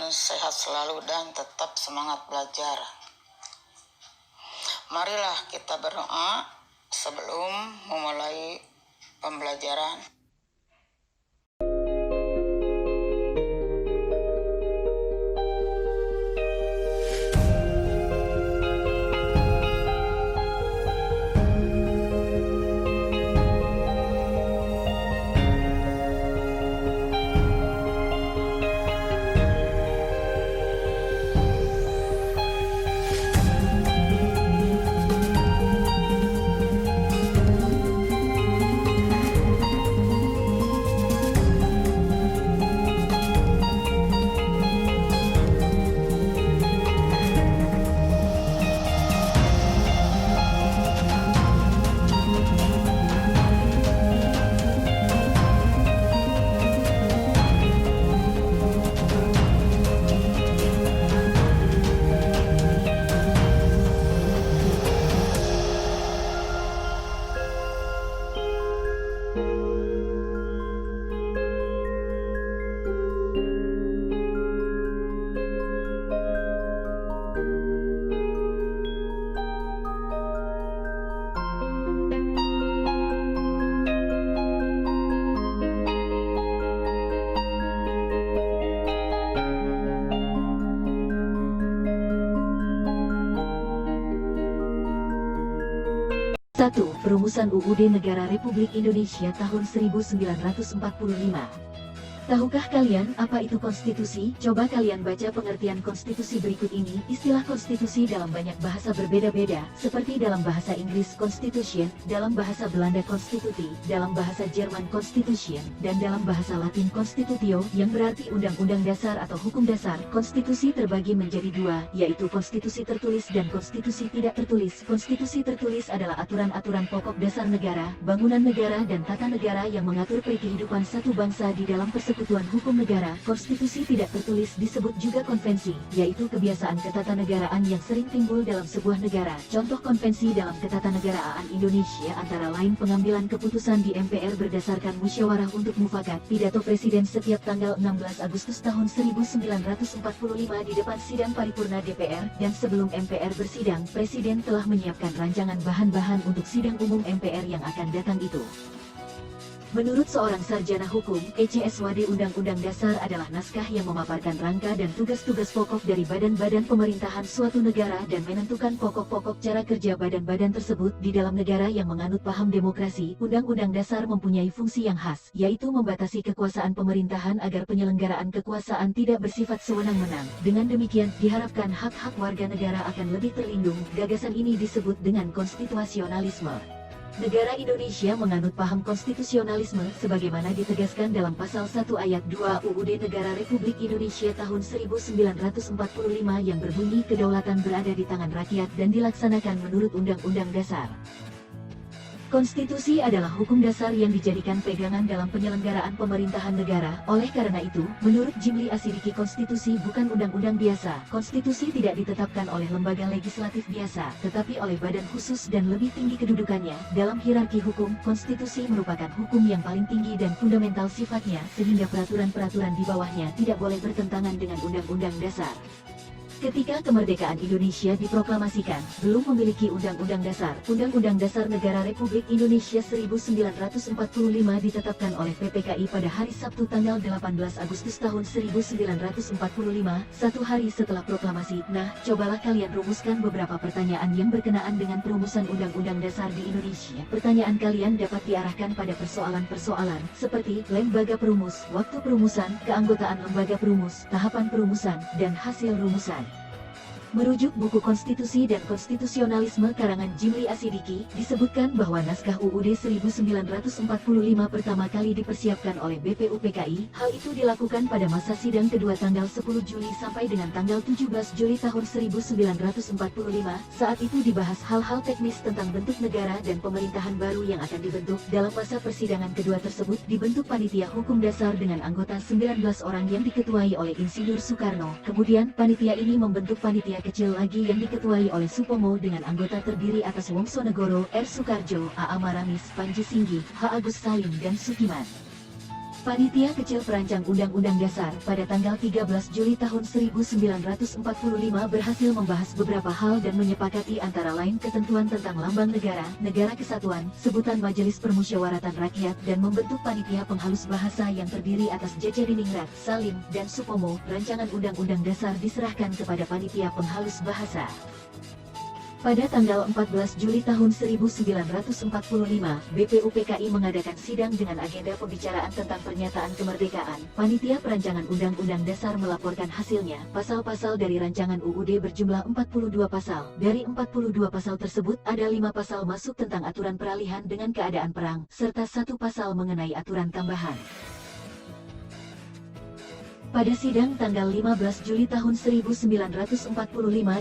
sehat selalu dan tetap semangat belajar. Marilah kita berdoa sebelum memulai pembelajaran. Satu, Perumusan UUD Negara Republik Indonesia tahun 1945. Tahukah kalian apa itu konstitusi? Coba kalian baca pengertian konstitusi berikut ini. Istilah konstitusi dalam banyak bahasa berbeda-beda, seperti dalam bahasa Inggris Constitution, dalam bahasa Belanda Constitutie, dalam bahasa Jerman Constitution, dan dalam bahasa Latin Constitutio, yang berarti undang-undang dasar atau hukum dasar. Konstitusi terbagi menjadi dua, yaitu konstitusi tertulis dan konstitusi tidak tertulis. Konstitusi tertulis adalah aturan-aturan pokok dasar negara, bangunan negara dan tata negara yang mengatur kehidupan satu bangsa di dalam persekutuan hukum negara. Konstitusi tidak tertulis disebut juga konvensi, yaitu kebiasaan ketatanegaraan yang sering timbul dalam sebuah negara. Contoh konvensi dalam ketatanegaraan Indonesia antara lain pengambilan keputusan di MPR berdasarkan musyawarah untuk mufakat, pidato presiden setiap tanggal 16 Agustus tahun 1945 di depan sidang paripurna DPR, dan sebelum MPR bersidang, presiden telah menyiapkan rancangan bahan-bahan untuk sidang umum MPR yang akan datang itu. Menurut seorang sarjana hukum, ECSWD Undang-Undang Dasar adalah naskah yang memaparkan rangka dan tugas-tugas pokok dari badan-badan pemerintahan suatu negara dan menentukan pokok-pokok cara kerja badan-badan tersebut di dalam negara yang menganut paham demokrasi. Undang-Undang Dasar mempunyai fungsi yang khas, yaitu membatasi kekuasaan pemerintahan agar penyelenggaraan kekuasaan tidak bersifat sewenang-wenang. Dengan demikian, diharapkan hak-hak warga negara akan lebih terlindung. Gagasan ini disebut dengan konstitusionalisme. Negara Indonesia menganut paham konstitusionalisme sebagaimana ditegaskan dalam pasal 1 ayat 2 UUD Negara Republik Indonesia tahun 1945 yang berbunyi kedaulatan berada di tangan rakyat dan dilaksanakan menurut Undang-Undang Dasar. Konstitusi adalah hukum dasar yang dijadikan pegangan dalam penyelenggaraan pemerintahan negara. Oleh karena itu, menurut Jimli Asidiki, konstitusi bukan undang-undang biasa. Konstitusi tidak ditetapkan oleh lembaga legislatif biasa, tetapi oleh badan khusus dan lebih tinggi kedudukannya. Dalam hierarki hukum, konstitusi merupakan hukum yang paling tinggi dan fundamental sifatnya, sehingga peraturan-peraturan di bawahnya tidak boleh bertentangan dengan undang-undang dasar. Ketika kemerdekaan Indonesia diproklamasikan, belum memiliki Undang-Undang Dasar. Undang-Undang Dasar Negara Republik Indonesia 1945 ditetapkan oleh PPKI pada hari Sabtu tanggal 18 Agustus tahun 1945, satu hari setelah proklamasi. Nah, cobalah kalian rumuskan beberapa pertanyaan yang berkenaan dengan perumusan Undang-Undang Dasar di Indonesia. Pertanyaan kalian dapat diarahkan pada persoalan-persoalan seperti lembaga perumus, waktu perumusan, keanggotaan lembaga perumus, tahapan perumusan, dan hasil rumusan. Merujuk buku Konstitusi dan Konstitusionalisme karangan Jimli Asidiki, disebutkan bahwa naskah UUD 1945 pertama kali dipersiapkan oleh BPUPKI. Hal itu dilakukan pada masa sidang kedua tanggal 10 Juli sampai dengan tanggal 17 Juli tahun 1945. Saat itu dibahas hal-hal teknis tentang bentuk negara dan pemerintahan baru yang akan dibentuk. Dalam masa persidangan kedua tersebut, dibentuk panitia hukum dasar dengan anggota 19 orang yang diketuai oleh Insinyur Soekarno. Kemudian, panitia ini membentuk panitia kecil lagi yang diketuai oleh Supomo dengan anggota terdiri atas Wongsonegoro, R. Soekarjo, A. A. Maramis, Panji Singgi, H. Agus Salim dan Sukiman. Panitia Kecil Perancang Undang-Undang Dasar pada tanggal 13 Juli tahun 1945 berhasil membahas beberapa hal dan menyepakati antara lain ketentuan tentang lambang negara, negara kesatuan, sebutan Majelis Permusyawaratan Rakyat dan membentuk panitia penghalus bahasa yang terdiri atas Jejadiningrat, Salim, dan Supomo. Rancangan Undang-Undang Dasar diserahkan kepada panitia penghalus bahasa. Pada tanggal 14 Juli tahun 1945, BPUPKI mengadakan sidang dengan agenda pembicaraan tentang pernyataan kemerdekaan. Panitia Perancangan Undang-Undang Dasar melaporkan hasilnya. Pasal-pasal dari rancangan UUD berjumlah 42 pasal. Dari 42 pasal tersebut, ada 5 pasal masuk tentang aturan peralihan dengan keadaan perang, serta 1 pasal mengenai aturan tambahan. Pada sidang tanggal 15 Juli tahun 1945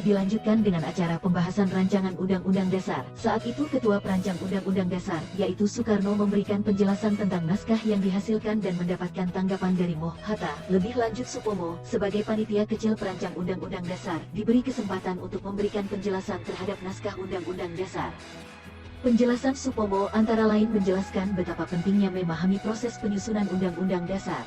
dilanjutkan dengan acara pembahasan rancangan Undang-Undang Dasar. Saat itu Ketua Perancang Undang-Undang Dasar, yaitu Soekarno, memberikan penjelasan tentang naskah yang dihasilkan dan mendapatkan tanggapan dari Moh Hatta. Lebih lanjut, Supomo, sebagai panitia kecil perancang Undang-Undang Dasar, diberi kesempatan untuk memberikan penjelasan terhadap naskah Undang-Undang Dasar. Penjelasan Supomo antara lain menjelaskan betapa pentingnya memahami proses penyusunan Undang-Undang Dasar.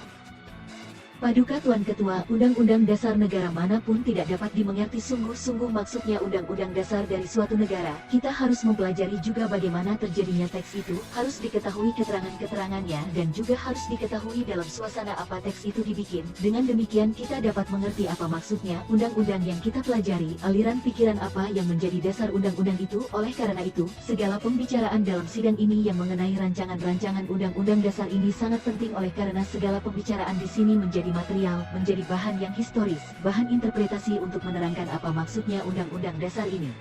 Paduka Tuan Ketua, Undang-Undang Dasar negara manapun tidak dapat dimengerti sungguh-sungguh maksudnya Undang-Undang Dasar dari suatu negara. Kita harus mempelajari juga bagaimana terjadinya teks itu, harus diketahui keterangan-keterangannya, dan juga harus diketahui dalam suasana apa teks itu dibikin. Dengan demikian kita dapat mengerti apa maksudnya undang-undang yang kita pelajari, aliran pikiran apa yang menjadi dasar undang-undang itu. Oleh karena itu, segala pembicaraan dalam sidang ini yang mengenai rancangan-rancangan Undang-Undang Dasar ini sangat penting oleh karena segala pembicaraan di sini menjadi material, menjadi bahan yang historis, bahan interpretasi untuk menerangkan apa maksudnya Undang-Undang Dasar ini.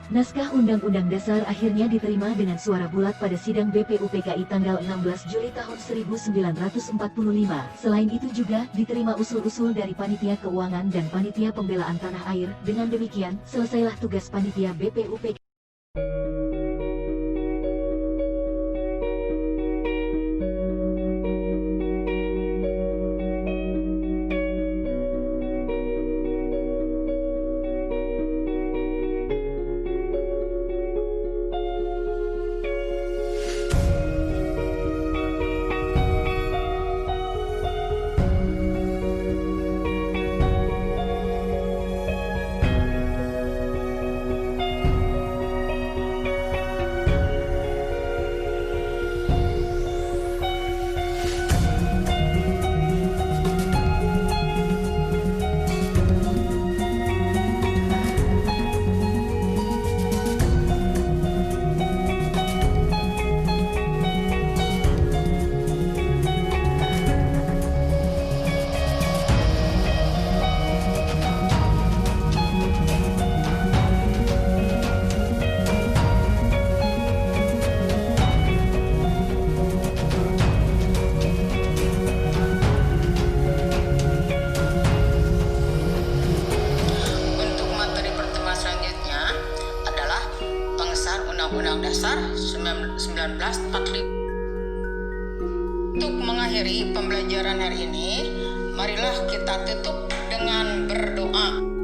Naskah Undang-Undang Dasar akhirnya diterima dengan suara bulat pada sidang BPUPKI tanggal 16 Juli tahun 1945. Selain itu juga diterima usul-usul dari Panitia Keuangan dan Panitia Pembelaan Tanah Air. Dengan demikian, selesailah tugas Panitia BPUPKI. Undang-Undang Dasar 1945. Untuk mengakhiri pembelajaran hari ini, marilah kita tutup dengan berdoa.